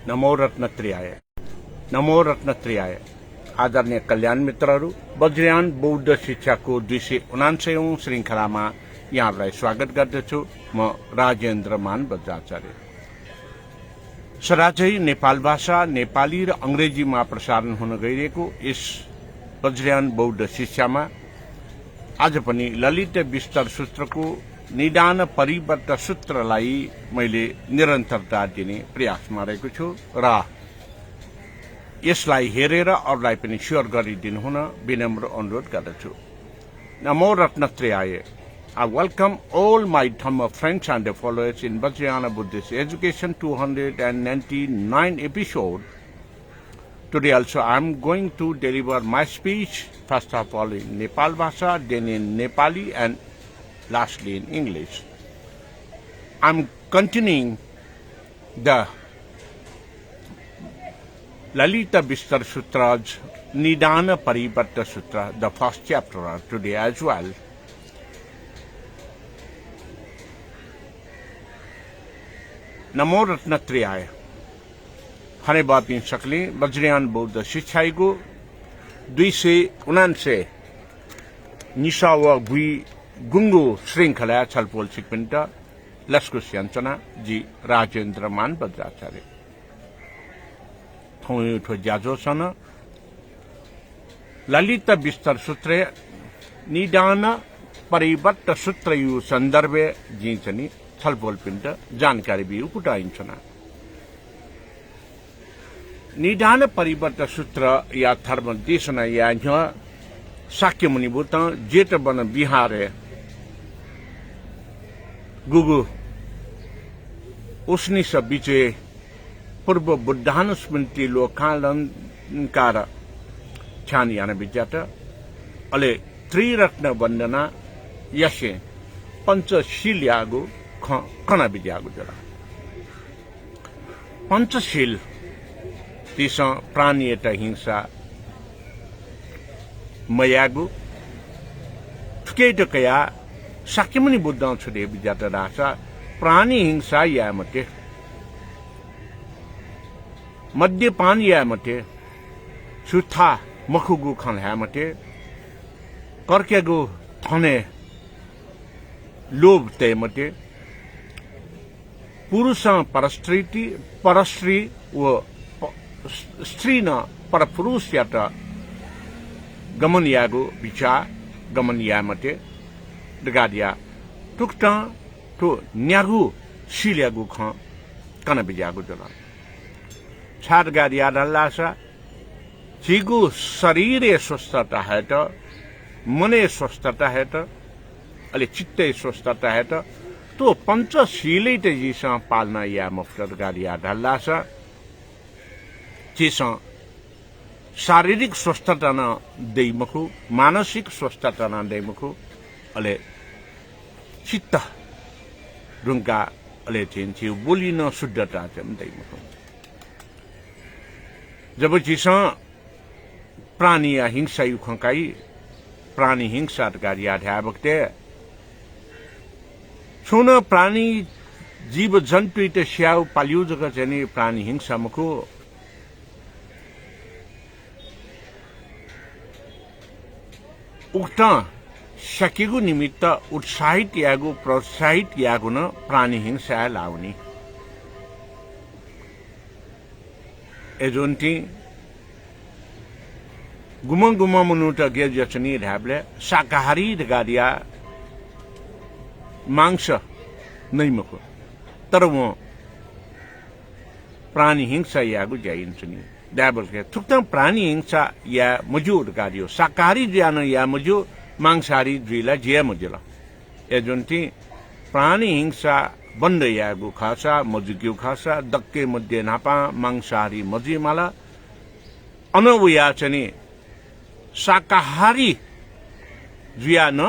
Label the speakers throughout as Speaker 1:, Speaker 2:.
Speaker 1: नमो रत्नत्रियाय आदरणीय कल्याण मित्रहरू वज्रयान बौद्ध शिक्षाको 279औं श्रृंखलामा यहाँलाई स्वागत गर्दछु। म राजेन्द्र मान बज्राचार्य। सराजै नेपाल भाषा नेपाली र अंग्रेजीमा प्रसारण हुन गइरहेको यस वज्रयान बौद्ध शिक्षामा आज पनि ललित विस्तार सूत्रको निदान परिवर्त सूत्रलाई मैले निरन्तरता दिने प्रयासमा रहेको छु र यसलाई हेरेर अरूलाई पनि शेयर गरिदिनु हुन विनम्र अनुरोध गर्दछु। नमो रत्नत्रियाय। I welcome all my Dhamma friends and followers in Vajrayana Buddhist Education 299 episode. Today also I am going to deliver my speech, first of all in NepalBhasa, then in Nepali, and lastly in English. I am continuing the lalitavistar Sutra's Nidaan Parivarta Sutra, the first chapter today as well. नमो रत्नत्रियाय। हरे बापिन सकले वज्रयान बौद्ध शिक्षाको 279 निशा व भुई गुंगु श्रृंखला छलपोल सिक्पिन्ट लस्कु स्याञ्चना जी राजेन्द्र मान बज्राचार्य थौठो ज्याजोसन ललित विस्तार सूत्र निदान परिवर्त सूत्र यु सन्दर्भे जिन्छनी छलफल पिण्ड जानकारी भी उपटाइन्छन्। निदान परिवर्त सूत्र या धर्म देशना या शाक्य मुनिभूत जेठ बन बिहार गुगु उसनी सब विजय पूर्व बुद्धानुस्मृति लोकालंकार छान यान विद्यात अले त्रिरत्न वंदना यशे पंचशील यागु कण विद्यागु जरा पंचशील तीस प्राणीयत हिंसा मयागु ठुकेटकया साक्यमुनि बुद्ध छुदे विद्यात रासा प्राणी हिंसा या मते मद्यपान या मते सुथा मखुगु खन है मते कर्केगु थने लोभ ते मते पुरुष परस्त्री व स्त्री न परपुरुष यात गमन यागो विचार गमन या मते दगादिया टुक्टा तो न्यागु शिल्यागु ख कन बिजागु जला छाड गादिया दल्लासा जिगु शरीर स्वस्थता है त मने स्वस्थता है त अले चित्ते स्वस्थता है तो पंचशीलै त जिसा पालना या मुफ्तर गादिया दल्लासा जिसा शारीरिक स्वस्थता न दैमखु मानसिक स्वस्थता न दैमखु अले चित्त रुंगा अले चिन्छि बोली न शुद्धता चाहिँ दैमखु जब जिसा प्राणी हिंसा युखकाई प्राणी हिंसा गादिया ध्यावक्ते छुन प्राणी जीव जन्तु त स्याउ पालिउ जग चाहिँ प्राणी हिंसा मुखु उक्त सकेको निमित्त उत्साहित यागु प्रोत्साहित यागु न प्राणी हिंसा लाउने एजोन्टी गुम मुनुट गेजचनी ढाबले शाकाहारी गादिया मांस नै मुख तर वो प्राणी हिंसा यागु जाइन्छनी ड्याबल के थुक्ता प्राणी हिंसा या मजूर गादियो शाकाहारी ज्यान या मजू मांसाहारी द्विला ज्या मजुला एजोन्टी प्राणी हिंसा बन्द यागु खासा मजुक्यु खासा दक्के मध्य नापा मांसाहारी मजिमाला अनवयाचनी शाकाहारी ज्यान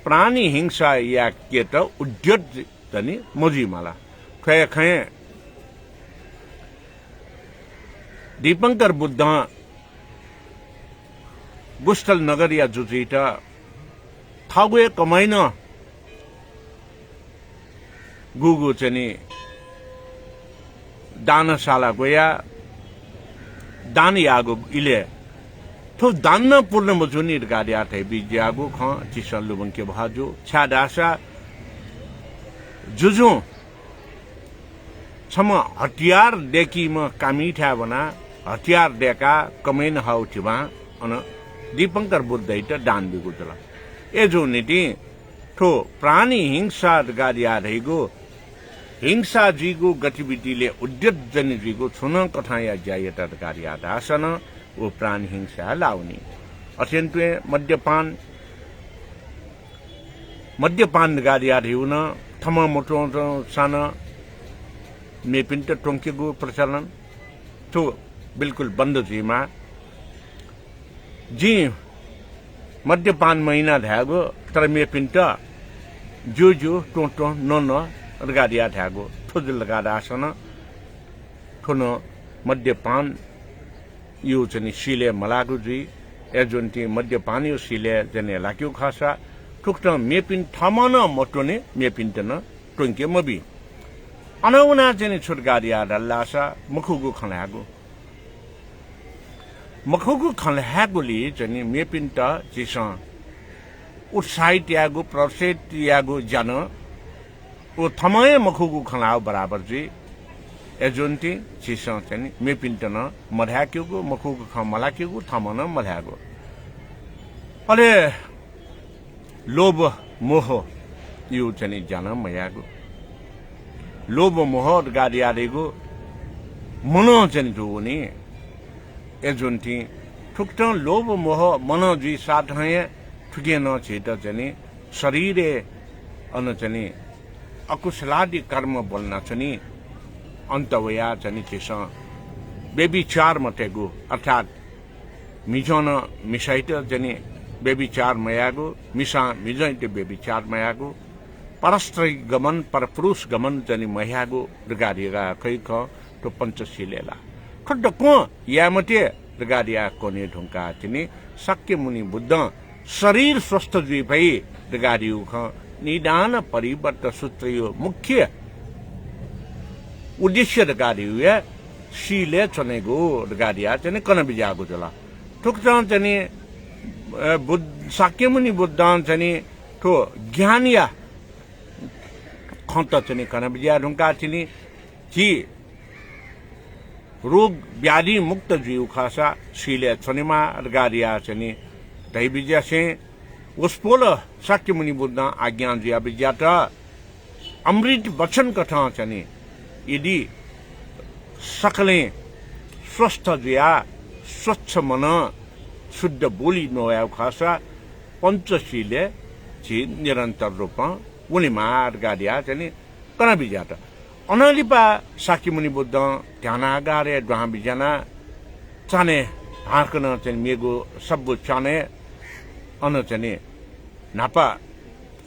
Speaker 1: प्राणी हिंसा या केट उद्योत तनी मजिमाला खय खय दीपंकर बुद्ध गुस्टल नगर या जुजीटा थागुए कमाइन गुगु चाहिँ दानशाला गया दान यागो इले तो दान पूर्ण मजुनी गाडिया थे बिजागो ख चिसन लुबन के भाजो छादासा जुजु सम हतियार देखि म कामी ठा बना हतियार देखा कमेन हाउ थिबा अन दीपंकर बुद्ध इत दान बिगुतला ए जो नीति तो प्राणी हिंसा गाडिया रहेको हिंसा जीगो गतिविधिले उद्यत जन जीगो छुन कथाया जायता कार्य दासन वो प्राणी हिंसा लाउने अत्यन्त मद्यपान गाडिया रहेउन थम मोटो सान मेपिन्ट टोंकेको प्रचलन तो बिल्कुल बन्द जीमा जी मद्यपान महीना धागो तर मेपिन्ट जो टोटो न गाडिया धागो थोजुल गाडासन थोन मद्यपान यो चाहिँ सिले मलागु जी एजोन्टी मद्यपान यो सिले जने लाक्यो खासा ठुक्ट मेपिन थमन मोटोने मेपिन्ट न टोंके मबी अनौना चाहिँ छुट गाडिया डल्लासा मुखुगु खलागुली चाहिँ मेपिन्ट चिस उत्साहित यागु प्रसेट यागु जन ओ थमय मखुगु खलाउ बराबर जी एजोन्टी चिस चाहिँ मेपिन्ट न मध्याक्युगु मखुगु ख मलाक्युगु थमन मध्यागु अले लोभ मोह यो चाहिँ जन मयागु लोभ मोह गाडियारेगु मनो चाहिँ जो नि एजोन्टी ठुक्ट लोभ मोह मनो जी साधय ठुके न छिट चाहिँ शरीरे अन चाहिँ अकुशलादि कर्म बोल्न चाहिँ अन्तवया चाहिँ चिस बेबिचार मतेगु अर्थात मिजन मिसाइट चाहिँ बेबिचार मयागु मिसा मिजैते बेबिचार मयागु परस्त्री गमन परपुरुष गमन चाहिँ मयागु गाडिया खै ख तो पंचशीलेला खड्ड को यामते गाडिया कोने ढुंका चाहिँ शक्य मुनि बुद्ध शरीर स्वस्थ जी भई गाडियु ख निदान परिवर्त सूत्र यो मुख्य उद्देश्य गाडियु या शीले चनेगो गाडिया चाहिँ कन बिजागु जला ठुक्छ चाहिँ बुद्ध शक्य मुनि बुद्ध चाहिँ तो ज्ञानिया खत चाहिँ कन बिजा ढुंका चाहिँ जी रोग व्याधि मुक्त जीव खासा शीले छनिमा गाडिया चाहिँ दही बिजा से उसपोल शक्य मुनि बुद्ध आज्ञा जिया बिजाट अमृत वचन कथा चाहिँ यदि सकले स्वस्थ जिया स्वच्छ मन शुद्ध बोली नोया खासा पंचशीले छि निरंतर रूपमा उनीमा गाडिया चाहिँ कन बिजाट अनलिपा शक्य मुनि बुद्ध ध्यान गारे द्वाहा बिजना चाने हार्कन चाहिँ मेगो सब्बु चाने अन चाहिँ नापा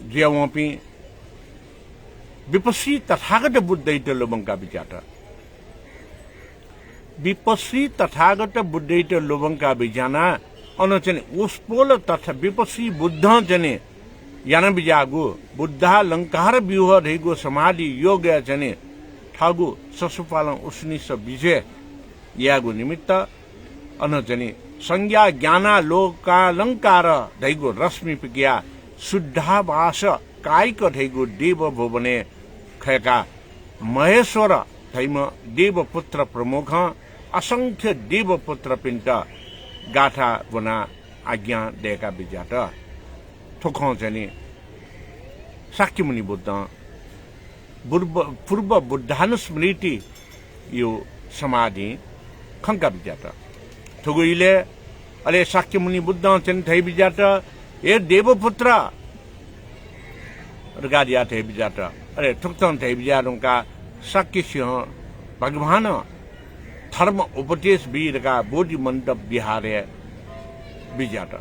Speaker 1: जियावपी विपसी तथागत बुद्धैत लोबंका बिजाट विपसी तथागत बुद्धैत लोबंका बिजाना अन चाहिँ उसपोल तथा विपसी बुद्ध चाहिँ यान बिजागु बुद्धा लंकार व्यूह रहेको समाधि योग चाहिँ ठागु ससुपालन उसनी स विजय यागु निमित्त अन चाहिँ संज्ञा ज्ञाना लोकालंकार धैगो रश्मि पिकिया शुद्धाभास कायिक धैगो देव भुवने खयका महेश्वर धैम देवपुत्र प्रमुख असंख्य देवपुत्र पिण्ड गाथा बुना आज्ञा देका बिजाट थोख चाहिँ शक्य मुनि बुद्ध पूर्व बुद्धानुस्मृति यो समाधि खंका बिजाट थुगुइले अले शक्य मुनि बुद्ध चाहिँ थै बिजाट ए देवपुत्र गाडिया थै बिजाट अरे थुक्तन थै बिजारुका शक्य सिंह भगवान धर्म उपदेश वीरका बोधि मण्डप बिहारे बिजाट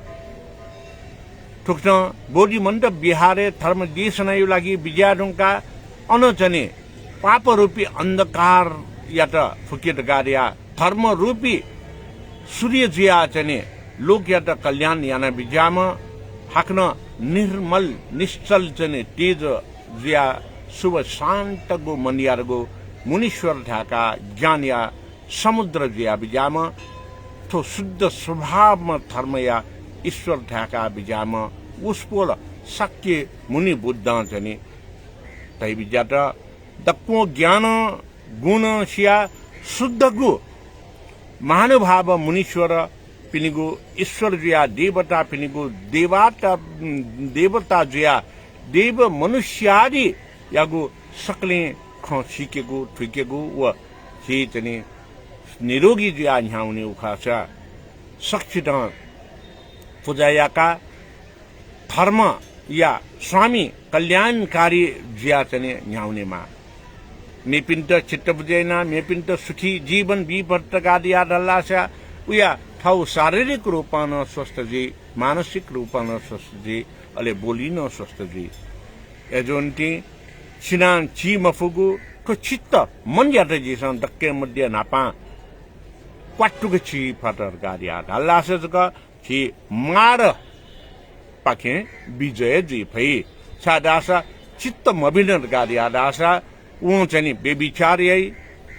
Speaker 1: थुक्न बोधि मण्डप बिहारे धर्म देशनायु लागि बिजारुका अन चाहिँ पाप रूपी अंधकार यात फुकित गाडिया धर्म रूपी सूर्य जिया चाहिँ लोक यात कल्याण याना बिजाम हाक्न निर्मल निश्चल चाहिँ तेज जिया शुभ शान्तगो मनियारगो मुनीश्वर ढाका ज्ञान या समुद्र जिया बिजाम थो शुद्ध स्वभावमा धर्म या ईश्वर ढाका बिजाम उसपोल शक्य मुनि बुद्ध जनि तै बिजाट दक्को ज्ञान गुण सिया शुद्ध गु महानुभाव मुनीश्वर पिनिगु ईश्वर जिया देवता पिनिगु देवता जिया देव मनुष्यादि यागु सकले ख सिकेगु ठुकेगु व हि चाहिँ निरोगी जिया न्याउने उखासा सक्षित पूजायाका धर्म या स्वामी कल्याणकारी जिया चाहिँ न्याउनेमा मेपिन्ट चित्त बुझेना मेपिन्ट सुखी जीवन विवर्तका दिया डल्लासा उया ठाउँ शारीरिक रूपमा न स्वस्थ जी मानसिक रूपमा न स्वस्थ जी अले बोली न स्वस्थ जी एजोन्टी छिनान ची मफुगु को चित्त मन यात्रा जीसन दक्के मध्य नापा क्वाटुक ची फटर गाडिया डल्लासा जका ची मार पाखे विजय जी भई सादासा चित्त मबिन गाडिया दासा ऊ चाहिँ बेविचार्यै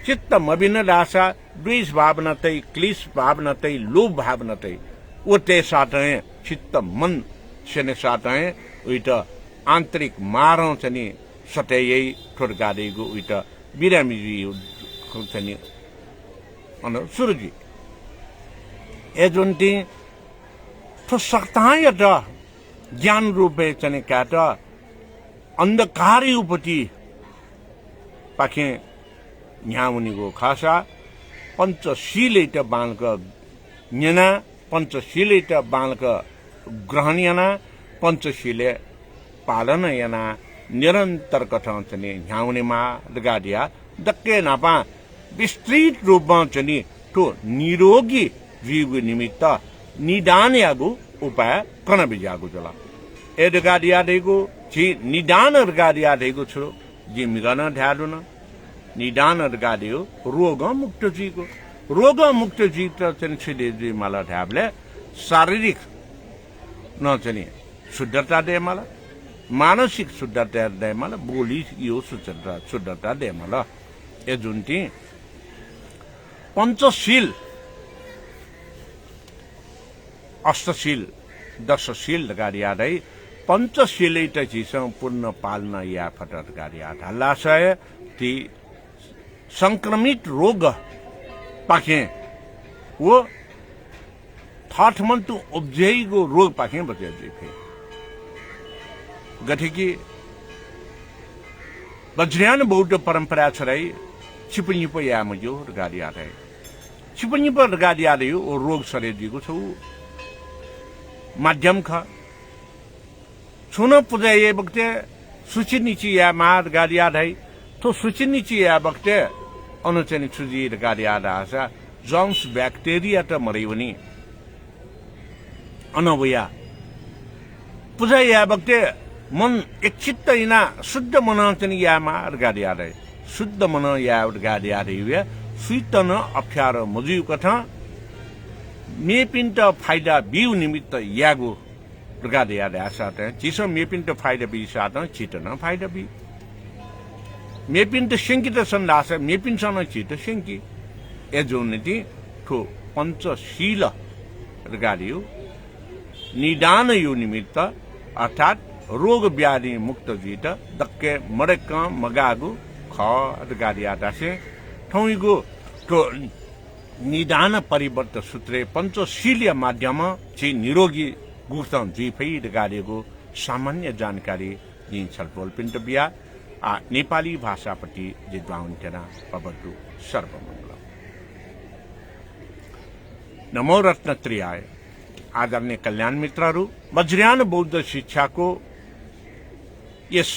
Speaker 1: चित्त मबिन दासा द्वेष भावनातै क्लेश भावनातै लोभ भावनातै उते साथै चित्त मन सेने साथै उइट आन्तरिक मारौं चाहिँ सटैयै ठोर गाडेको उइट बिरामीजी चाहिँ अन सुरुजी एजुन्टी ठो सक्ताय त ज्ञान रूपे चाहिँ काट अन्धकारी उपति पाखे न्याउनीको खासा पञ्चशीलैट बालक न्यना पञ्चशीलैट बालक ग्रहण याना पञ्चशीले पालन याना निरन्तर कथन चाहिँ न्याउनेमा गाडिया दक्के नापा विस्तृत रूपमा चाहिँ ठो निरोगी जीव निमित्त निदान यागु उपाय कन बिजागु जला एड गाडिया देगु छि निदान गाडिया देगु छु जी मिगन ध्यालु न निदान गाडियो रोग मुक्त जीको रोग मुक्त जी त चाहिँ छिले जी मला ध्याबले शारीरिक न चाहिँ शुद्धता दे मला मानसिक शुद्धता दे मला बोली यो शुद्धता दे मला ए जुन्ती पंचशील अष्टशील दशशील गाडिया दै पंचशीलै त चिसं पूर्ण पाल्न या फटर गाडिया हल्लाशय ती संक्रमित रोग पाखे वो थाठ मंतु उपजयीको रोग पाखे बचे जी गठिकी वज्रयान बौद्ध परंपरा छराई छिपनिप या मजो गाडिया दै छिपनिप गाडिया दै ओ रोग सरे दिगो छ माध्यम ख छुन पुजाए बक्ते सुचि निची या मार गाडिया दै तो सुचि निची या बक्ते अनुचनि छुजी गाडिया दासा जम्स बैक्टेरिया त मरैवनी अनवया पुजा या बक्ते मन एकचित्त इना शुद्ध मन चाहिँ या मार गाडिया दै शुद्ध मन या गाडिया दै सुइतन अप्ठ्यारो मजिउ कथा मेपिन्ट फाइदा बिउ निमित्त यागो गाडिया दै साथ चिसो मेपिन्ट फाइदा बि साथ चितन फाइदा बि मेपिन्ट शंकित संदास मेपिन्सन चित शंकी एजोनिटी ठो पंचशील गाडियो निदान यो निमित्त अर्थात रोग व्याधि मुक्त जीत दक्के मडक मगागु ख गाडिया दासे ठौइगो ठो निदान परिवर्त सूत्रे पंचशीलीय माध्यम छि निरोगी गुप्तम जी फैद गाडिएको सामान्य जानकारी दिन छलफल पिण्ड बिया नेपाली भाषापट्टि जिद्वाउन्टेना पबद्दु सर्वमंगल नमो रत्नत्रियाय आदरणीय कल्याण मित्रहरू वज्रयान बौद्ध शिक्षाको यस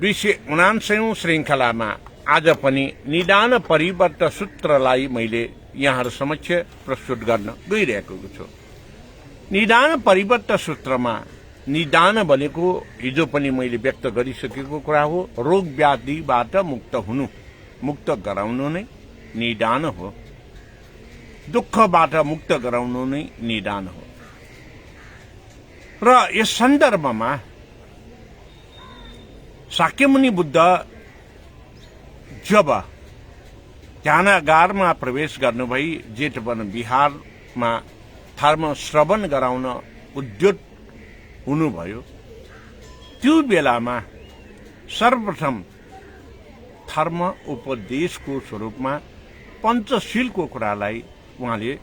Speaker 1: 279औं श्रृंखलामा आज पनि निदान परिवर्त सूत्रलाई मैले यहाँहरु समक्ष प्रस्तुत गर्न गइरहेको छु। निदान परिवर्त सूत्रमा निदान भनेको हिजो पनि मैले व्यक्त गरिसकेको कुरा हो। रोग व्याधिबाट मुक्त हुनु, मुक्त गराउनु नै निदान हो। दुःखबाट मुक्त गराउनु नै निदान हो। र यस सन्दर्भमा शाक्यमुनि बुद्ध जब ध्यानागारमा प्रवेश गर्नुभई जेठवन बिहारमा धर्म श्रवण गराउन उद्युत हुनुभयो, त्यो बेलामा सर्वप्रथम धर्म उपदेशको स्वरूपमा पञ्चशीलको कुरालाई उहाँले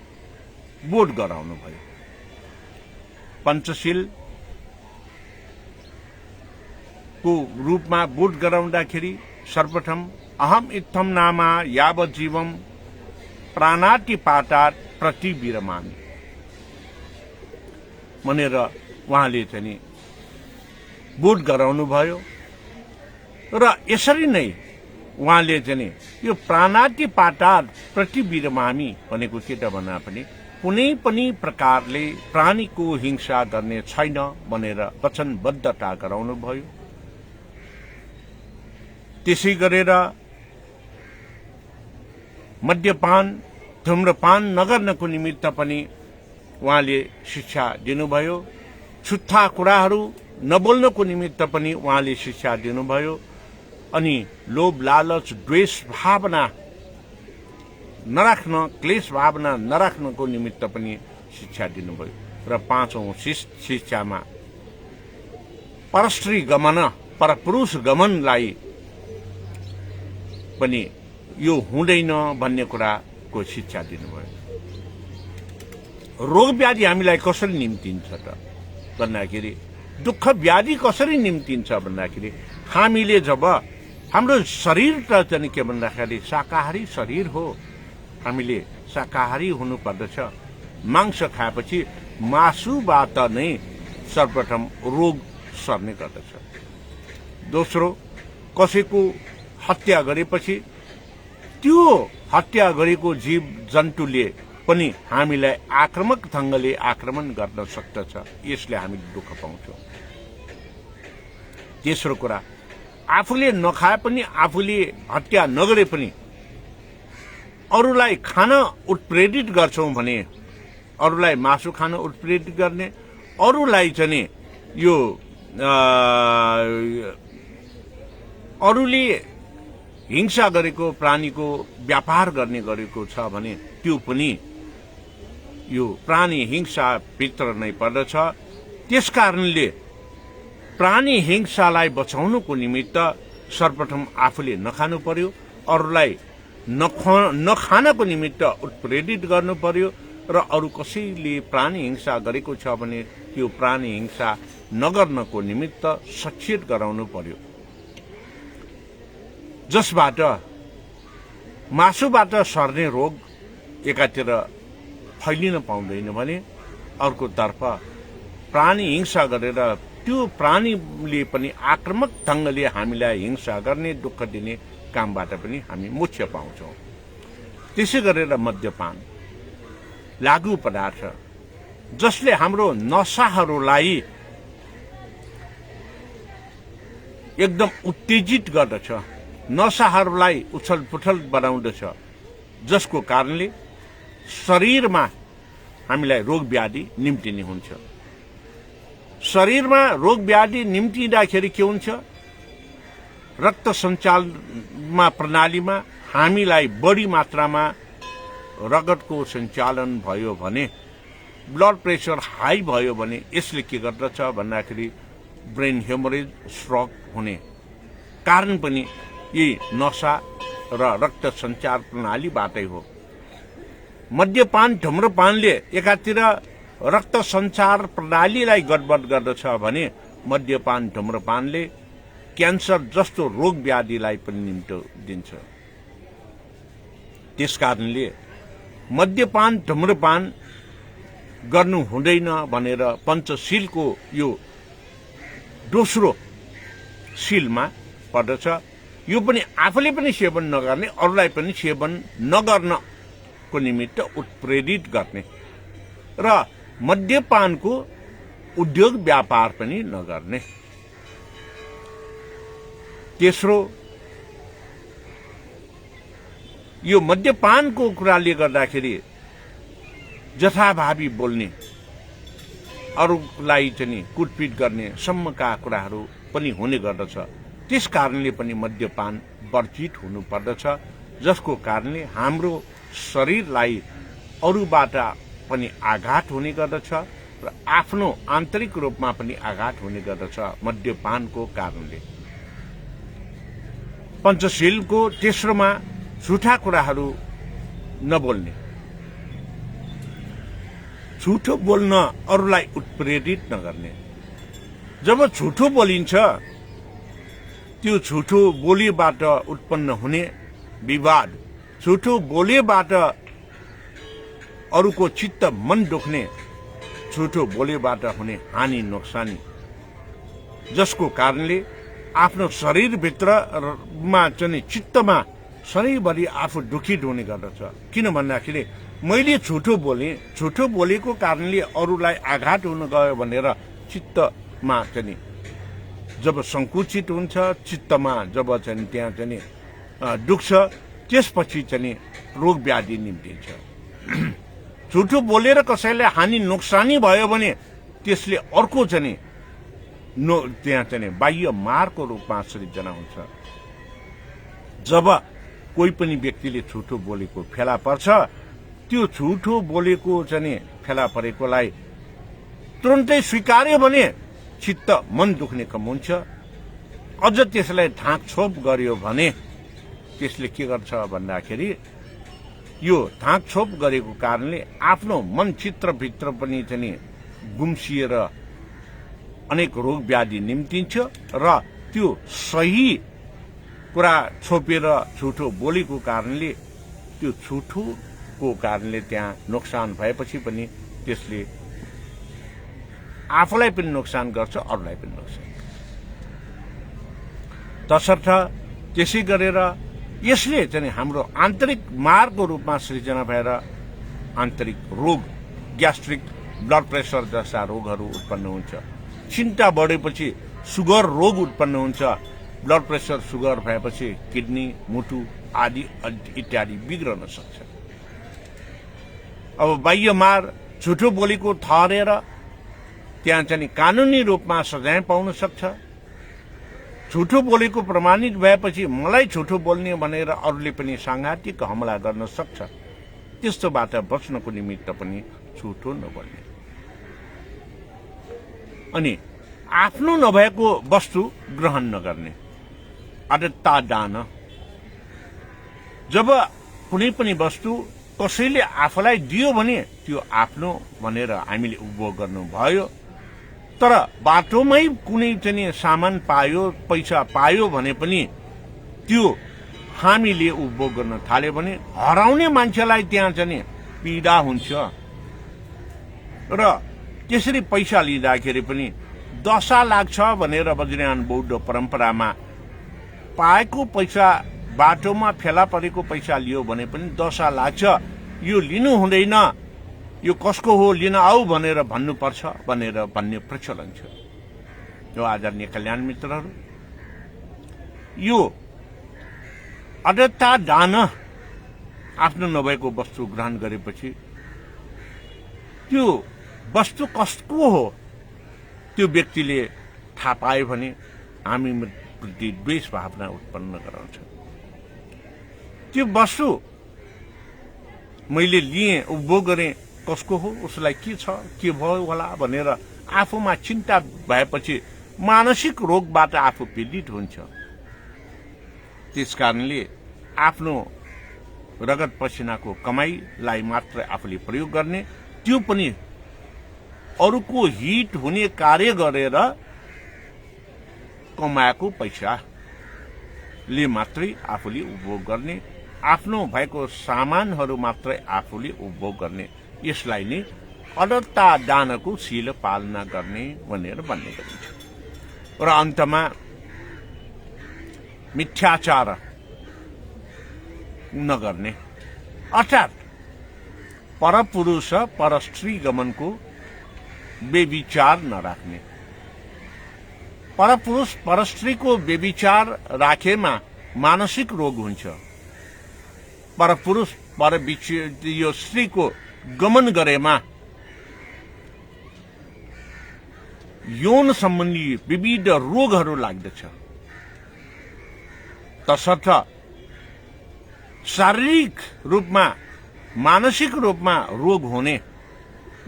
Speaker 1: बोध गराउनुभयो। पञ्चशील को रूपमा बोध गराउँदाखेरि सर्वप्रथम अहम इत्थम नामा यावज्जीवम प्राणातिपातात् प्रतिविरमामि भनेर उहाँले चाहिँ बोध गराउनुभयो। र यसरी नै उहाँले चाहिँ यो प्राणातिपातात् प्रतिविरमामि भनेको के त भन्दा पनि कुनै पनि प्रकारले प्राणीको हिंसा गर्ने छैन भनेर वचनबद्धता गराउनुभयो। त्यसै गरेर मद्यपान धूम्रपान नगर्नको निमित्त पनि उहाँले शिक्षा दिनुभयो। छुट्टा कुराहरू नबोल्नको निमित्त पनि उहाँले शिक्षा दिनुभयो। अनि लोभ लालच द्वेष भावना नराख्न, क्लेश भावना नराख्नको निमित्त पनि शिक्षा दिनुभयो। र पाँचौं शिक्षामा परस्त्री गमन, परपुरुष गमनलाई पनि यो हुँदैन भन्ने कुराको शिक्षा दिनुभयो। रोग व्याधि हामीलाई कसरी निम्तिन्छ त भन्दाखेरि, दुःख व्याधि कसरी निम्तिन्छ भन्दाखेरि, हामीले जब हाम्रो शरीर त चाहिँ के भन्दाखेरि शाकाहारी शरीर हो, हामीले शाकाहारी हुनुपर्दछ। मांस खाएपछि मासुबाट नै सर्वप्रथम रोग सर्ने गर्दछ। दोस्रो, कसैको हत्या गरेपछि त्यो हत्या गरेको जीव जन्तुले पनि हामीलाई आक्रामक ढंगले आक्रमण गर्न सक्दछ, यसले हामीले दुःख पाउँछौं। तेस्रो कुरा, आफूले नखाए पनि, आफूले हत्या नगरे पनि अरूलाई खान उत्प्रेरित गर्छौं भने, अरूलाई मासु खान उत्प्रेरित गर्ने, अरूलाई चाहिँ यो अरूले हिंसा गरेको प्राणीको व्यापार गर्ने गरेको छ भने त्यो पनि यो प्राणी हिंसा भित्र नै पर्दछ। त्यसकारणले प्राणी हिंसालाई बचाउनुको निमित्त सर्वप्रथम आफूले नखानु पर्यो, अरूलाई नखानको निमित्त उत्प्रेरित गर्नु पर्यो, र अरू कसैले प्राणी हिंसा गरेको छ भने त्यो प्राणी हिंसा नगर्नको निमित्त सचेत गराउनु पर्यो। जसबाट मासुबाट सर्ने रोग एकातिर फैलिन पाउँदैन भने अर्कोतर्फ प्राणी हिंसा गरेर त्यो प्राणीले पनि आक्रामक ढंगले हामीलाई हिंसा गर्ने, दुःख दिने कामबाट पनि हामी मोक्ष पाउँछौं। त्यसै गरेर मद्यपान लागू पदार्थ जसले हाम्रो नशाहरूलाई एकदम उत्तेजित गर्दछ, नशाहरूलाई उछलपुछल बनाउँदछ, जसको कारणले शरीरमा हामीलाई रोग व्याधि निम्तिने हुन्छ। शरीरमा रोग व्याधि निम्तिँदाखेरि के हुन्छ, रक्त सञ्चालनमा प्रणालीमा हामीलाई बढी मात्रामा रगतको सञ्चालन भयो भने, ब्लड प्रेसर हाई भयो भने यसले के गर्दछ भन्दाखेरि ब्रेन हेमोरेज, स्ट्रोक हुने कारण पनि यही नशा र रक्त सञ्चार प्रणालीबाटै हो। मद्यपान धूम्रपानले एकातिर रक्त सञ्चार प्रणालीलाई गडबड गर्दछ भने मद्यपान धूम्रपानले क्यान्सर जस्तो रोग व्याधिलाई पनि निम्तो दिन्छ। त्यसकारणले मद्यपान धूम्रपान गर्नु हुँदैन भनेर पञ्चशीलको यो दोस्रो शीलमा पर्दछ। यो पनि आफूले पनि सेवन नगर्ने, अरूलाई पनि सेवन नगर्नको निमित्त उत्प्रेरित गर्ने, र मद्यपानको उद्योग व्यापार पनि नगर्ने। तेस्रो, यो मद्यपानको कुराले गर्दाखेरि जथाभावी बोल्ने, अरूलाई चाहिँ कुटपिट गर्ने सम्मका कुराहरू पनि हुने गर्दछ। त्यस कारणले पनि मद्यपान वर्जित हुनुपर्दछ, जसको कारणले हाम्रो शरीरलाई अरूबाट पनि आघात हुने गर्दछ र आफ्नो आन्तरिक रूपमा पनि आघात हुने गर्दछ मद्यपानको कारणले। पञ्चशीलको तेस्रोमा झुठा कुराहरू नबोल्ने। झुठो बोल्न अरूलाई उत्प्रेरित नगर्ने। जब झुठो बोलिन्छ त्यो झुठो बोलीबाट उत्पन्न हुने विवाद, झुठो बोलीबाट अरूको चित्त मन दुख्ने, झुठो बोलीबाट हुने हानि नोक्सानी, जसको कारणले आफ्नो शरीरभित्रमा चाहिँ चित्तमा सधैँभरि आफू दुखित हुने गर्दछ। किन भन्दाखेरि मैले झुठो बोले, झुठो बोलेको कारणले अरूलाई आघात हुन गयो भनेर चित्तमा चाहिँ जब संकुचित हुन्छ, चित्तमा जब चाहिँ त्यहाँ चाहिँ दुख्छ, त्यसपछि चाहिँ रोग व्याधि निम्तिन्छ। झुठो बोलेर कसैलाई हानि नोक्सानी भयो भने त्यसले अर्को चाहिँ त्यहाँ चाहिँ बाह्य मारको रूपमा सृजना हुन्छ। जब कोही पनि व्यक्तिले झुठो बोलेको फेला पर्छ, त्यो झुठो बोलेको चाहिँ फेला परेकोलाई तुरन्तै स्वीकार्यो भने चित्त मन दुख्ने कम हुन्छ। अझ त्यसलाई ढाकछोप गर्यो भने त्यसले के गर्छ भन्दाखेरि यो ढाकछोप गरेको कारणले आफ्नो मन चित्रभित्र पनि चाहिँ गुम्सिएर अनेक रोग व्याधि निम्तिन्छ र त्यो सही कुरा छोपेर झुठो बोलेको कारणले, त्यो झुठोको कारणले त्यहाँ नोक्सान भएपछि पनि त्यसले आफूलाई पनि नोक्सान गर्छ, अरूलाई पनि नोक्सान गर्छ। तसर्थ त्यसै गरेर यसले चाहिँ हाम्रो आन्तरिक मारको रूपमा सृजना भएर आन्तरिक रोग, ग्यास्ट्रिक, ब्लड प्रेसर जस्ता रोगहरू उत्पन्न हुन्छ। चिन्ता बढेपछि सुगर रोग उत्पन्न हुन्छ। ब्लड प्रेसर, सुगर भएपछि किडनी, मुटु आदि इत्यादि बिग्रन सक्छ। अब बाह्य मार झुठो बोलेको ठहरेर त्यहाँ चाहिँ कानुनी रूपमा सजाय पाउन सक्छ। झुठो बोलेको प्रमाणित भएपछि मलाई झुठो बोल्ने भनेर अरूले पनि सांघातिक हमला गर्न सक्छ। त्यस्तोबाट बच्नको निमित्त पनि झुठो नबोल्ने। अनि आफ्नो नभएको वस्तु ग्रहण नगर्ने। अदत्ता दान। जब कुनै पनि वस्तु कसैले आफूलाई दियो भने त्यो आफ्नो भनेर हामीले उपभोग गर्नु भयो, तर बाटोमै कुनै चाहिँ सामान पायो, पैसा पायो भने पनि त्यो हामीले उपभोग गर्न थाल्यो भने हराउने मान्छेलाई त्यहाँ चाहिँ पीडा हुन्छ। र त्यसरी पैसा लिँदाखेरि पनि दशा लाग्छ भनेर वज्रयान बौद्ध परम्परामा पाएको पैसा, बाटोमा फेला परेको पैसा लियो भने पनि दशा लाग्छ। यो लिनु हुँदैन, यो कसको हो, लिन आऊ भनेर भन्नुपर्छ भनेर भन्ने प्रचलन छ। यो आदरणीय कल्याण मित्रहरू, यो अदत्ता दान, आफ्नो नभएको वस्तु ग्रहण गरेपछि त्यो वस्तु कसको हो त्यो व्यक्तिले थाहा पायो भने हामी प्रति द्वेष भावना उत्पन्न गराउँछ। त्यो वस्तु मैले लिएँ, उपभोग गरेँ, कसको हो, उसलाई के छ, के भयो होला भनेर आफूमा चिन्ता भएपछि मानसिक रोगबाट आफू पीडित हुन्छ। त्यसकारणले आफ्नो रगत पसिनाको कमाईलाई मात्र आफूले प्रयोग गर्ने, त्यो पनि अरूको हित हुने कार्य गरेर कमाएको पैसाले मात्रै आफूले उपभोग गर्ने, आफ्नो भएको सामानहरू मात्रै आफूले उपभोग गर्ने, यसलाई नै अदत्ता दानको शील पालना गर्ने भनेर भन्ने गरिन्छ। र अन्तमा मिथ्याचार नगर्ने, अर्थात् परपुरुष परस्त्री गमनको बेविचार नराख्ने। परपुरुष परस्त्रीको बेविचार राखेमा मानसिक रोग हुन्छ। परपुरुष यो स्त्रीको गमन गरेमा यौन सम्बन्धी विविध रोगहरू लाग्दछ। तसर्थ शारीरिक रूपमा मानसिक रूपमा रोग हुने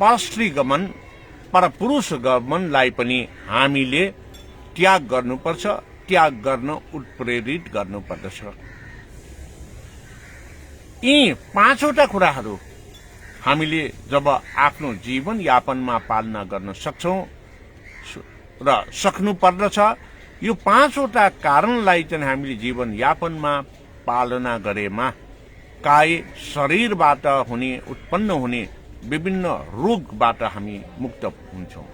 Speaker 1: परस्त्री गमन परपुरुष गमनलाई पनि हामीले त्याग गर्नुपर्छ, त्याग गर्न उत्प्रेरित गर्नुपर्दछ। यी पाँचवटा कुराहरू हामीले जब आफ्नो जीवन यापनमा पालना गर्न सक्छौं र सक्नु पर्दछ, यो पाँचवटा कारणलाई चाहिँ हामीले जीवन यापनमा पालना गरेमा काय शरीरबाट हुने उत्पन्न हुने विभिन्न रोगबाट हामी मुक्त हुन्छौं।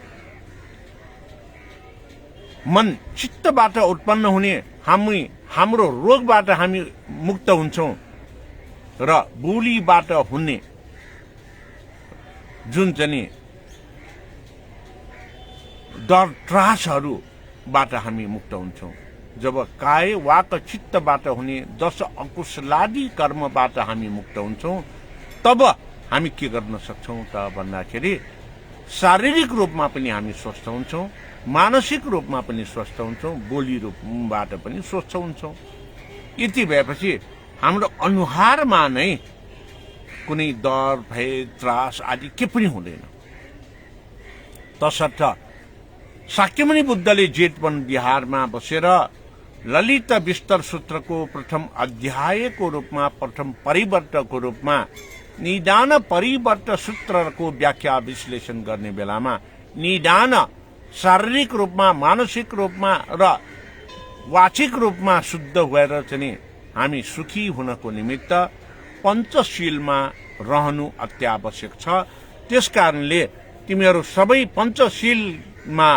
Speaker 1: मन चित्तबाट उत्पन्न हुने हाम्रो रोगबाट हामी मुक्त हुन्छौं र बोलीबाट हुने जुन चाहिँ डर त्रासहरूबाट हामी मुक्त हुन्छौं। जब काय वाक चित्तबाट हुने 10 अकुशलादी कर्मबाट हामी मुक्त हुन्छौं, तब हामी के गर्न सक्छौं त भन्दाखेरि शारीरिक रूपमा पनि हामी स्वस्थ हुन्छौं, मानसिक रूपमा पनि स्वस्थ हुन्छौं, बोली रूपबाट पनि स्वस्थ हुन्छौं। यति भएपछि हाम्रो अनुहारमा नै कुनै डर भय त्रास आदि के पनि हुँदैन। तसर्थ शाक्यमुनि बुद्धले जेठवन बिहारमा बसेर ललितविस्तर सूत्रको प्रथम अध्यायको रूपमा प्रथम परिवर्तको रूपमा निदान परिवर्त सूत्रको व्याख्या विश्लेषण गर्ने बेलामा निदान शारीरिक रूपमा मानसिक रूपमा र वाचिक रूपमा शुद्ध भएर चाहिँ हामी सुखी हुनको निमित्त पञ्चशीलमा रहनु अत्यावश्यक छ। त्यसकारणले तिमीहरू सबै पञ्चशीलमा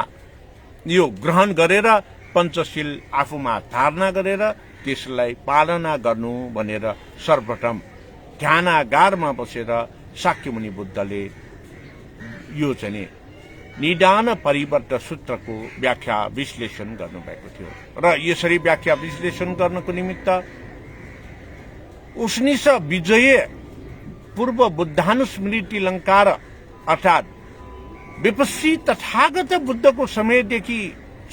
Speaker 1: यो ग्रहण गरेर पञ्चशील आफूमा धारणा गरेर त्यसलाई पालना गर्नु भनेर सर्वप्रथम ध्यानागारमा बसेर शाक्यमुनि बुद्धले यो चाहिँ निदान परिवर्त सूत्रको व्याख्या विश्लेषण गर्नुभएको थियो। र यसरी व्याख्या विश्लेषण गर्नको निमित्त उष्णिस विजय पूर्व बुद्धानुस्मृति अलङ्कार अर्थात् विपस्सी तथागत बुद्धको समयदेखि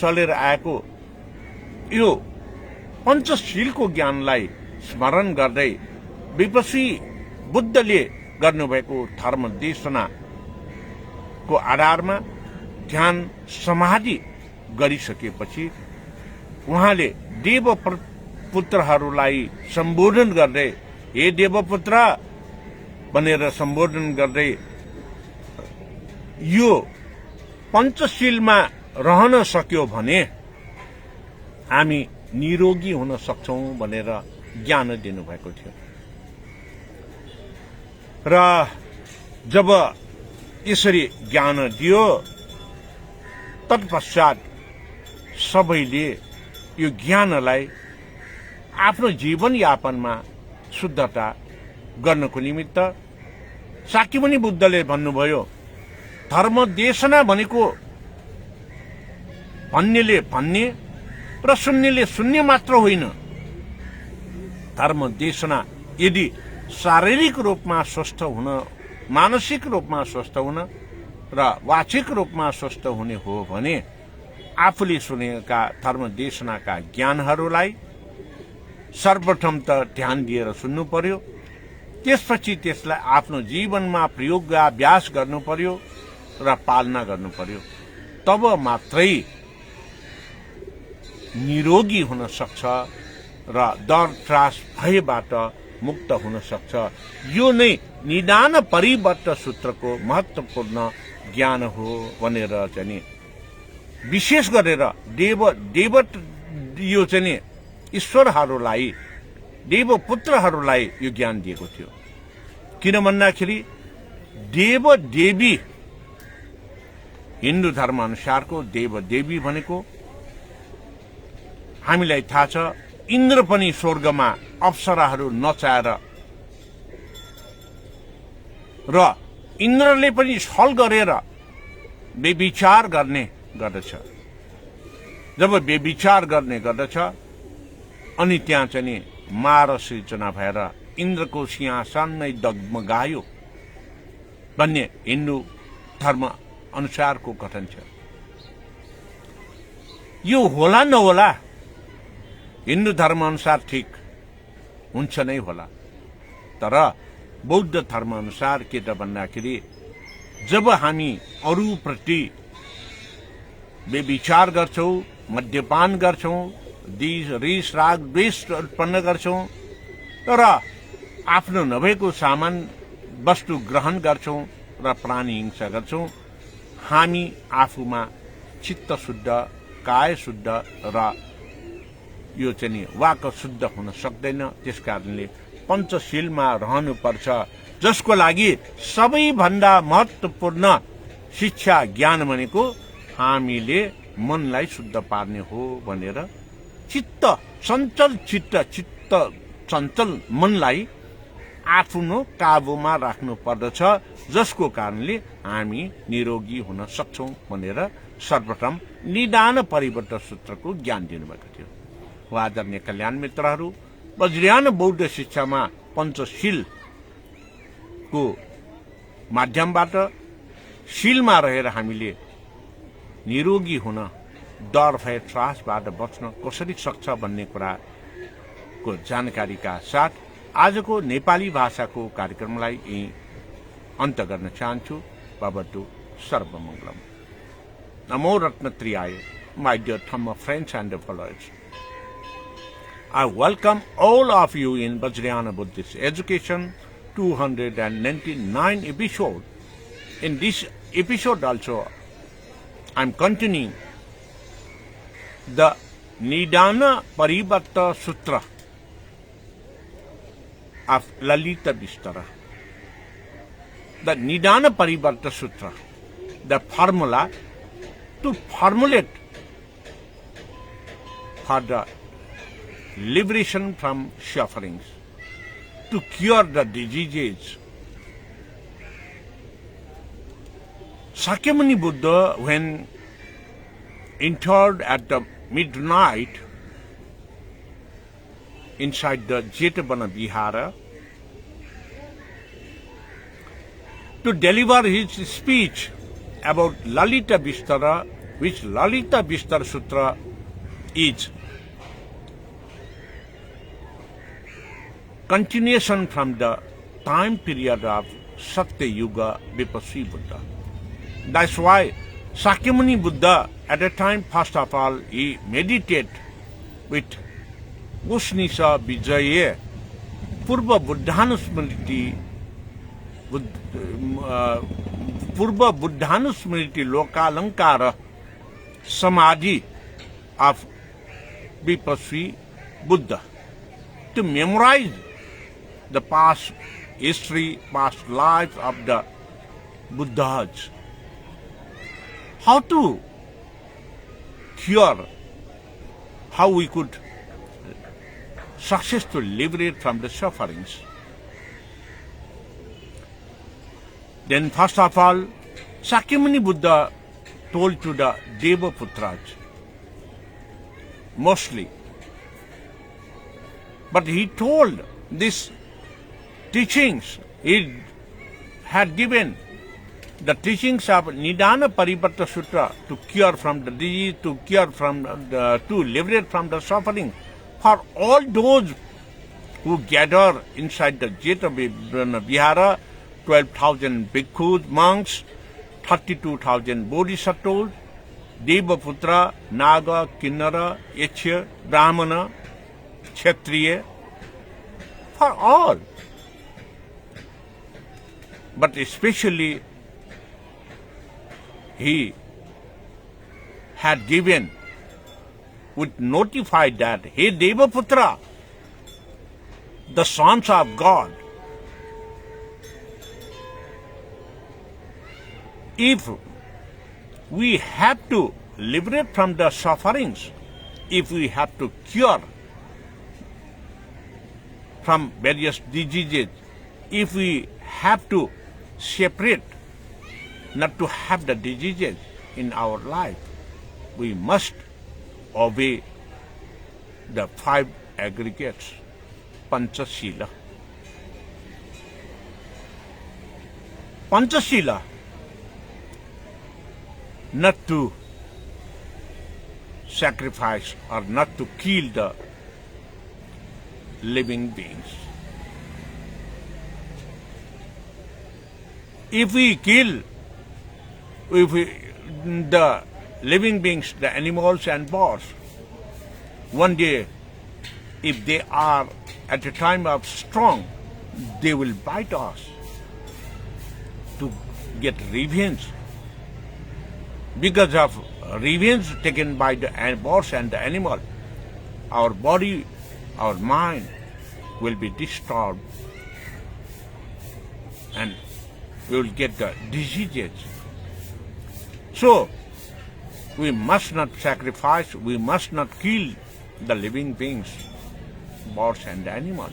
Speaker 1: चलेर आएको यो पञ्चशीलको ज्ञानलाई स्मरण गर्दै विपस्सी बुद्धले गर्नुभएको धर्म देशनाको आधारमा ध्यान समाधि गरिसकेपछि उहाँले देव पुत्रहरूलाई सम्बोधन गर्दै हे देवपुत्र भनेर सम्बोधन गर्दै यो पञ्चशीलमा रहन सक्यो भने हामी निरोगी हुन सक्छौं भनेर ज्ञान दिनुभएको थियो। र जब यसरी ज्ञान दियो तत्पश्चात सबैले यो ज्ञानलाई आफ्नो जीवन यापनमा शुद्धता गर्नको निमित्त शाक्यमुनि बुद्धले भन्नुभयो धर्म देशना भनेको भन्नेले भन्ने र सुन्नेले सुन्ने मात्र होइन। धर्म देशना यदि शारीरिक रूपमा स्वस्थ हुन मानसिक रूपमा स्वस्थ हुन र वाचिक रूपमा स्वस्थ हुने हो भने आफूले सुनेका धर्म देशनाका ज्ञानहरूलाई सर्वप्रथम त ध्यान दिएर सुन्नु पर्यो, त्यसपछि त्यसलाई आफ्नो जीवनमा प्रयोगाभ्यास गर्नु पर्यो र पालना गर्नु पर्यो। तब मात्रै निरोगी हुन सक्छ र डर त्रास भयबाट मुक्त हुन सक्छ। यो नै निदान परिवर्त सूत्रको महत्वपूर्ण ज्ञान हो भनेर चाहिँ विशेष गरेर यो चाहिँ ईश्वरहरूलाई देवपुत्रहरूलाई यो ज्ञान दिएको थियो। किन भन्दाखेरि देव देवी हिन्दू धर्म अनुसारको देव देवी भनेको हामीलाई थाहा छ इन्द्र पनि स्वर्गमा अप्सराहरू नचाएर र इन्द्रले पनि छल गरेर बेविचार गर्ने गर्दछ। जब बेविचार गर्ने गर्दछ अनि त्यहाँ चाहिँ मार सृजना भएर इन्द्रको सिंहासन नै डगमगायो भन्ने हिन्दू धर्म अनुसारको कथन छ। यो होला नहोला हिन्दू धर्म अनुसार ठिक हुन्छ नै होला, तर बौद्ध धर्म अनुसार के त भन्दाखेरि जब हामी अरूप्रति बेविचार गर्छौं, मद्यपान गर्छौं, रिस राग द्वेष उत्पन्न गर्छौं र आफ्नो नभएको सामान वस्तु ग्रहण गर्छौं र प्राणी हिंसा गर्छौं, हामी आफूमा चित्त शुद्ध, काय शुद्ध र यो चाहिँ नि वाक शुद्ध हुन सक्दैन। त्यसकारणले पञ्चशीलमा रहनुपर्छ, जसको लागि सबैभन्दा महत्त्वपूर्ण शिक्षा ज्ञान भनेको हामीले मनलाई शुद्ध पार्ने हो भनेर चित्त चञ्चल मनलाई आफ्नो काबुमा राख्नु पर्दछ, जसको कारणले हामी निरोगी हुन सक्छौं भनेर सर्वप्रथम निदान परिवर्तन सूत्रको ज्ञान दिनुभएको थियो। आदरणीय कल्याण मित्रहरू, वज्रयान बौद्ध शिक्षामा पञ्चशीलको माध्यमबाट शीलमा रहेर हामीले निरोगी हुन, डर भय त्रासबाट बच्न कसरी सक्छ भन्ने कुराको जानकारीका साथ आजको नेपाली भाषाको कार्यक्रमलाई यही अन्त गर्न चाहन्छु। भवतु सर्वमङ्गलम। नमो रत्नत्रियाय, my dear Dhamma friends and followers. I welcome all of you in Vajrayana Buddhist Education 299 episode. In this episode also, I am continuing the Nidaan Parivarta Sutra of lalitavistar. The Nidaan Parivarta Sutra, the formula to formulate for the liberation from sufferings, to cure the diseases. Sakyamuni Buddha, when entered at the midnight inside the Jetavana Vihara to deliver his speech about lalitavistar, which lalitavistar Sutra is continuation from the time period of Satya Yuga Vipassi Buddha. That's why Sakyamuni Buddha at the time, first of all, he meditated with Usnisa Vijaya Purva Buddhanusmriti Purva Buddhanusmriti Lokalankara Samadhi of Vipassi Buddha, to memorize the past history, past life of the Buddhas. How to cure, how we could successfully liberate from the sufferings. Then first of all, Sakyamuni Buddha told to the Devaputras, mostly. But he told these teachings, he had given the teachings of Nidaan Parivarta Sutra to cure from the disease, to liberate from the suffering for all those who gather inside the Jetavana Vihara, 12,000 bhikkhus, monks, 32,000 bodhisattvas, Devaputra, Naga, Kinnara, Yachya, Brahmana, Kshatriya, for all. But especially he had given, would notify that, hey Devaputra, the sons of God, if we have to liberate from the sufferings, if we have to cure from various diseases, if we have to separate, not to have the diseases in our life, we must obey the 5 aggregates, Panchashila. Panchashila, not to sacrifice or not to kill the living beings. If we kill the living beings, the animals and birds, one day, if they are at a time of strong, they will bite us to get revenge. Because of revenge taken by the birds and the animal, our body, our mind will be disturbed and we will get the diseases. So, we must not sacrifice, we must not kill the living beings, birds and animals.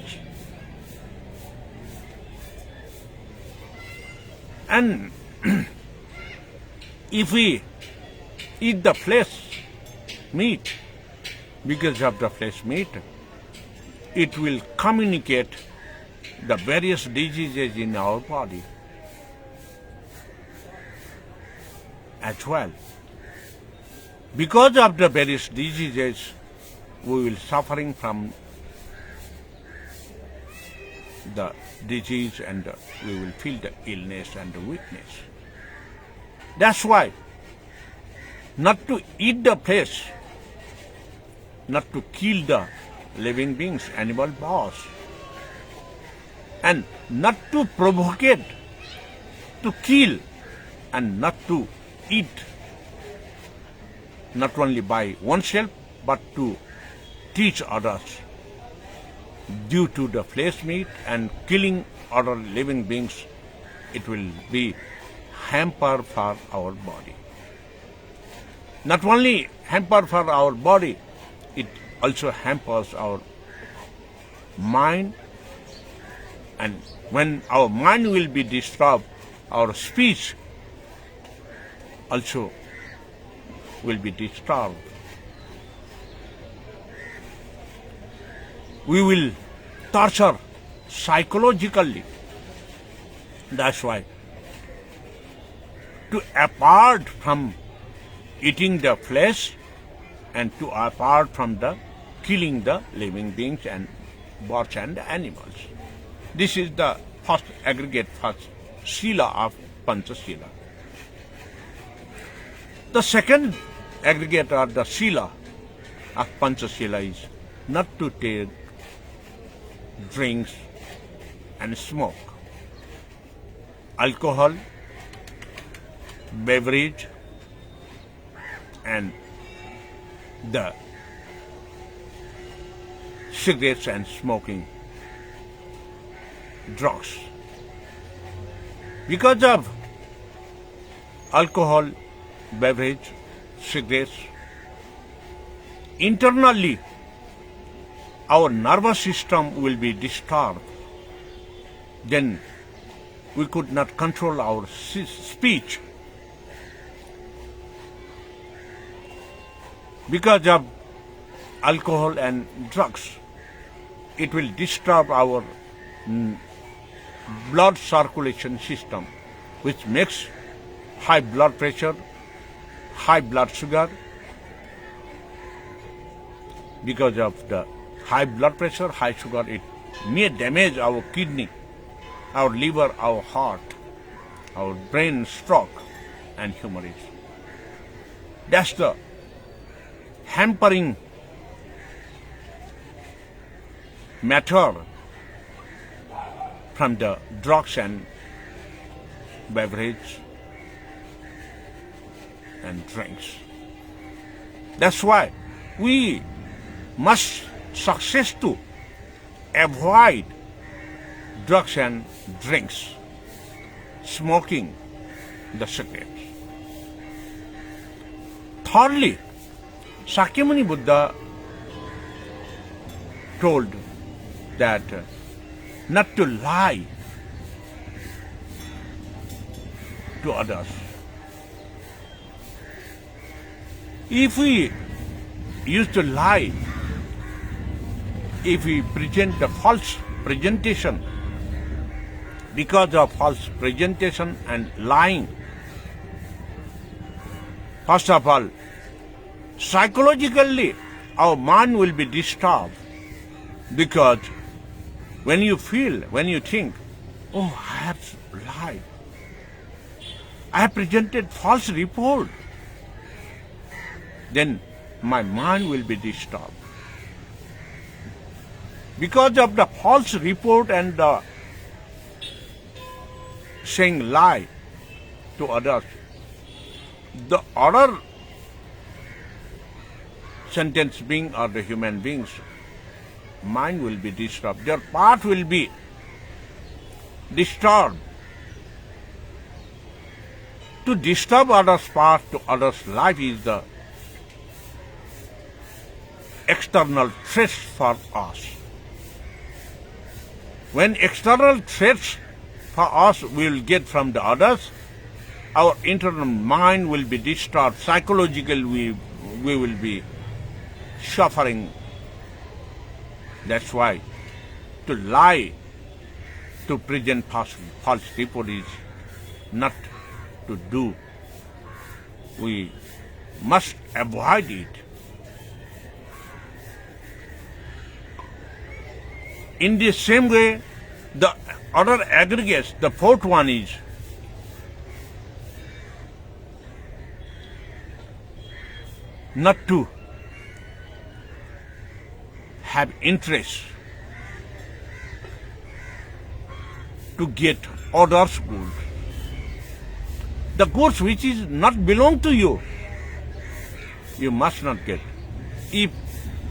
Speaker 1: And if we eat the flesh meat, because of the flesh meat, it will communicate the various diseases in our body as well. Because of the various diseases, we will suffering from the disease and we will feel the illness and the weakness. That's why not to eat the flesh, not to kill the living beings, animal birds, and not to provoke it, to kill and not to eat, not only by oneself, but to teach others. Due to the flesh meat and killing other living beings, it will be hamper for our body. Not only hamper for our body, it also hampers our mind, and when our mind will be disturbed, our speech also will be disturbed. We will torture psychologically. That's why to apart from eating the flesh and to apart from the killing the living beings and birds and animals. This is the first aggregate, first Sila of Panchasila. The second aggregate or the Sila of Panchasila is not to take drinks and smoke, alcohol, beverage, and the cigarettes and smoking, drugs. Because of alcohol, beverage, cigarettes, internally our nervous system will be disturbed. Then we could not control our speech. Because of alcohol and drugs, it will disturb our blood circulation system, which makes high blood pressure, high blood sugar. Because of the high blood pressure, high sugar, it may damage our kidney, our liver, our heart, our brain, stroke, and hemorrhage. That's the hampering matter from the drugs and beverage and drinks. That's why we must success to avoid drugs and drinks, smoking, the cigarettes. Thirdly, Shakyamuni Buddha told that not to lie to others. If we used to lie, if we present the false presentation, because of false presentation and lying, first of all, psychologically our mind will be disturbed, because when you feel, when you think, oh, I have lied, I have presented false report, then my mind will be disturbed. Because of the false report and the saying lie to others, the other sentence being or the human beings, mind will be disturbed. Their path will be disturbed. To disturb others' path, to others' life is the external threat for us. When external threats for us we will get from the others, our internal mind will be disturbed. Psychologically we will be suffering. That's why to lie, to present false report is not to do. We must avoid it. In the same way, the other aggregates, the fourth one is not to have interest to get others' goods. The goods which is not belong to you, you must not get. If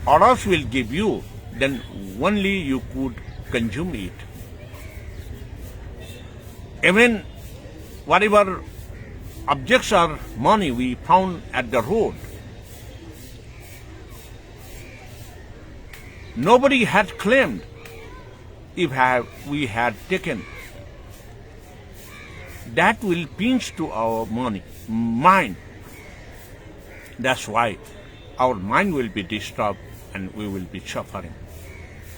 Speaker 1: others will give you, then only you could consume it. Even whatever objects or money we found at the road, nobody had claimed if we had taken. That will pinch to our mind. That's why our mind will be disturbed and we will be suffering.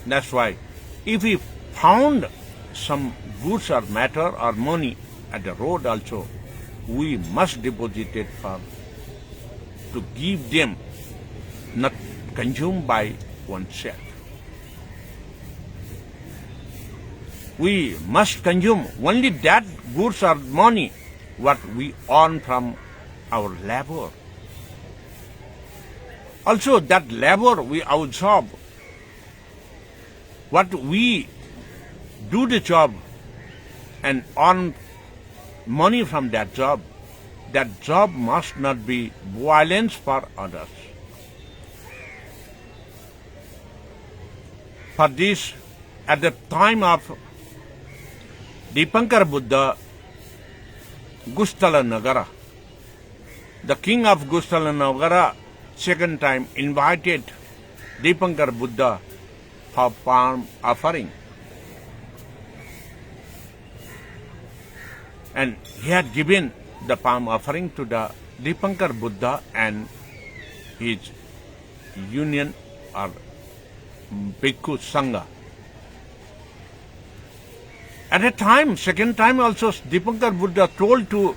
Speaker 1: That's why if we found some goods or matter or money at the road also, we must deposit it to give them, not consumed by oneself. We must consume only that goods or money what we earn from our labor. Also that labor, our job, what we do the job and earn money from that job must not be violence for others. For this, at the time of Dipankar Buddha, Gustala Nagara, the king of Gustala Nagara, second time invited Dipankar Buddha for palm offering. And he had given the palm offering to the Dipankar Buddha and his union or Bhikkhu Sangha. At a time, second time also, Dipankar Buddha told to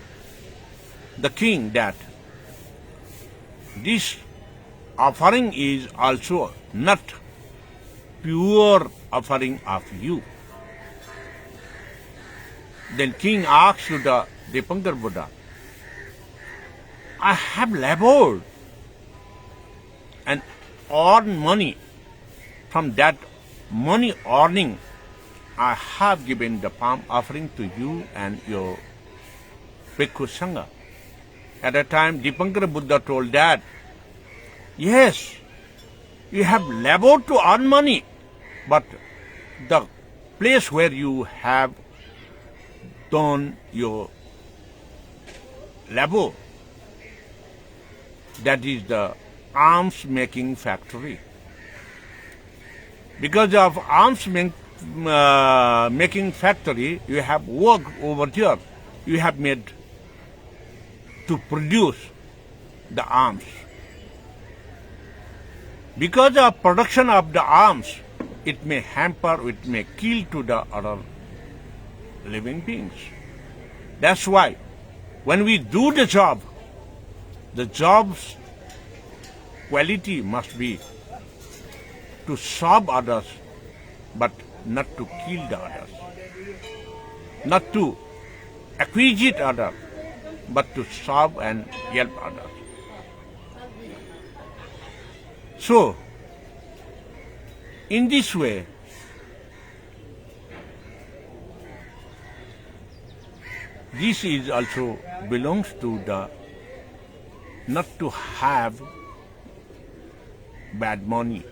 Speaker 1: the king that this offering is also not pure offering of you. Then king asked to the Dipankar Buddha, I have labored and earned money. From that money earning, I have given the palm offering to you and your Bhikkhu Sangha. At that time, Dipankar Buddha told that, yes, you have labored to earn money, but the place where you have done your labor, that is the arms making factory. Because of arms making factory, you have worked over there. You have made to produce the arms. Because of production of the arms, it may hamper, it may kill to the other living beings. That's why when we do the job's quality must be to serve others, but not to kill the others, not to acquisite others, but to serve and help others. So, in this way, this is also belongs to the not to have bad money.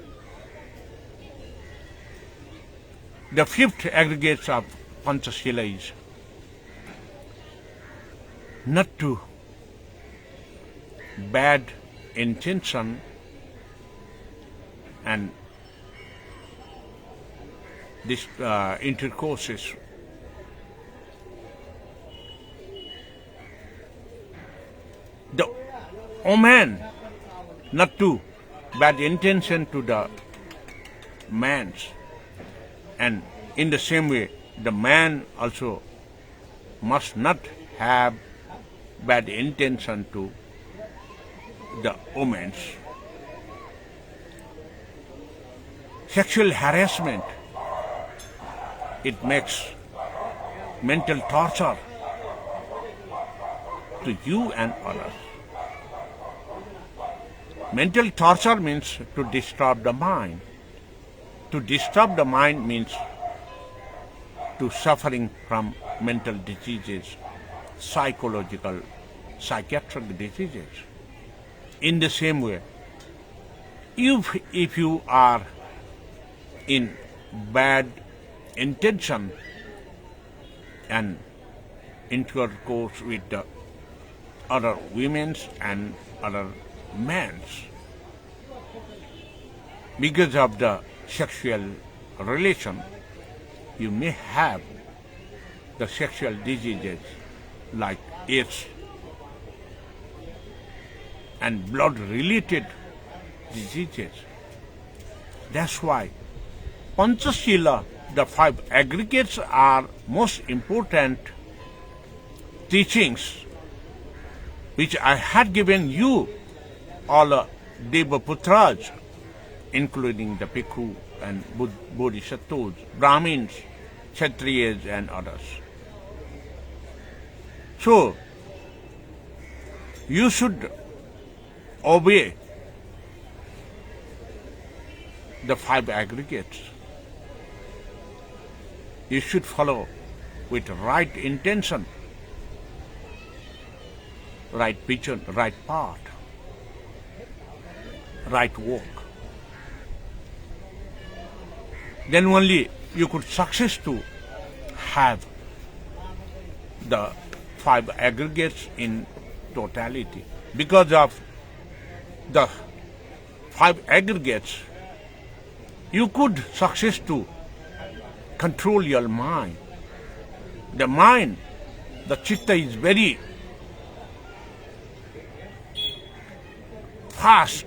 Speaker 1: The fifth aggregate of Panchashila is not to bad intention and this intercourses. The woman not to bad intention to the man's, and in the same way the man also must not have bad intention to the woman's. Sexual harassment, it makes mental torture to you and others. Mental torture means to disturb the mind. To disturb the mind means to suffering from mental diseases, psychological, psychiatric diseases. In the same way, if you are in bad intention and intercourse with the other women's and other men's, because of the sexual relation, you may have the sexual diseases like AIDS and blood-related diseases. That's why Panchashila, the five aggregates, are most important teachings which I had given you, all Devaputras, including the Bhikkhu and Bodhisattvas, Brahmins, Kshatriyas and others. So, you should obey the five aggregates. You should follow with right intention, right vision, right path, right walk. Then only you could success to have the five aggregates in totality. Because of the five aggregates, you could success to control your mind. The mind, the chitta is very fast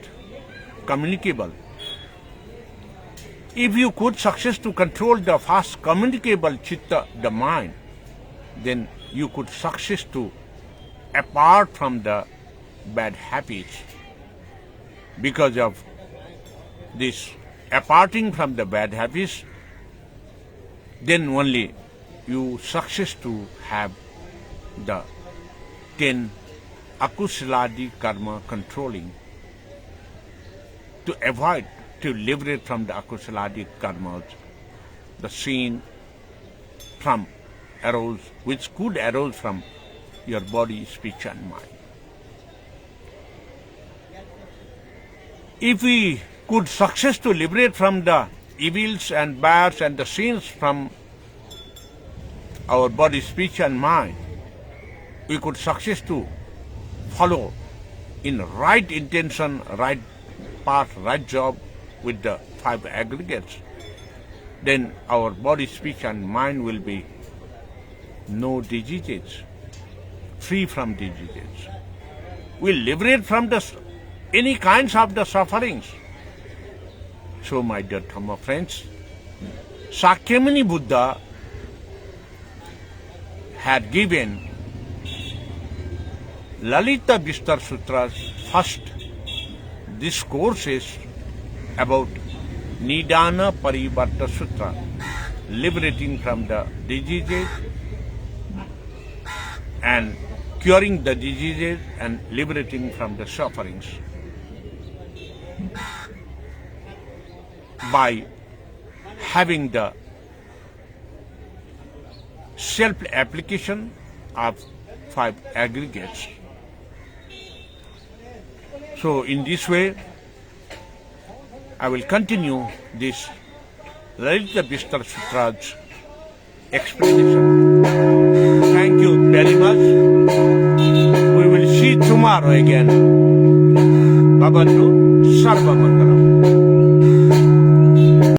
Speaker 1: communicable. If you could success to control the fast communicable chitta, the mind, then you could success to apart from the bad habits. Because of this aparting from the bad habits, then only you success to have the 10 akusaladi karma controlling, to avoid, to liberate from the akusaladi karmas, the sin from arose, which could arise from your body, speech and mind. If we could success to liberate from the evils and bads and the sins from our body, speech and mind, we could success to follow in right intention, right path, right job with the five aggregates. Then our body, speech and mind will be no diseases, free from diseases. We liberate from the any kinds of the sufferings. So, my dear Dhamma friends, Sakyamuni Buddha had given Lalitavistar Sutra's first discourses about Nidaan Parivarta Sutra. liberating from the diseases and curing the diseases and liberating from the sufferings by having the self-application of 5 aggregates. So in this way, I will continue this lalitavistar Sutra's explanation. Thank you very much. We will see tomorrow again. Bhavantu Sarva Mangalam.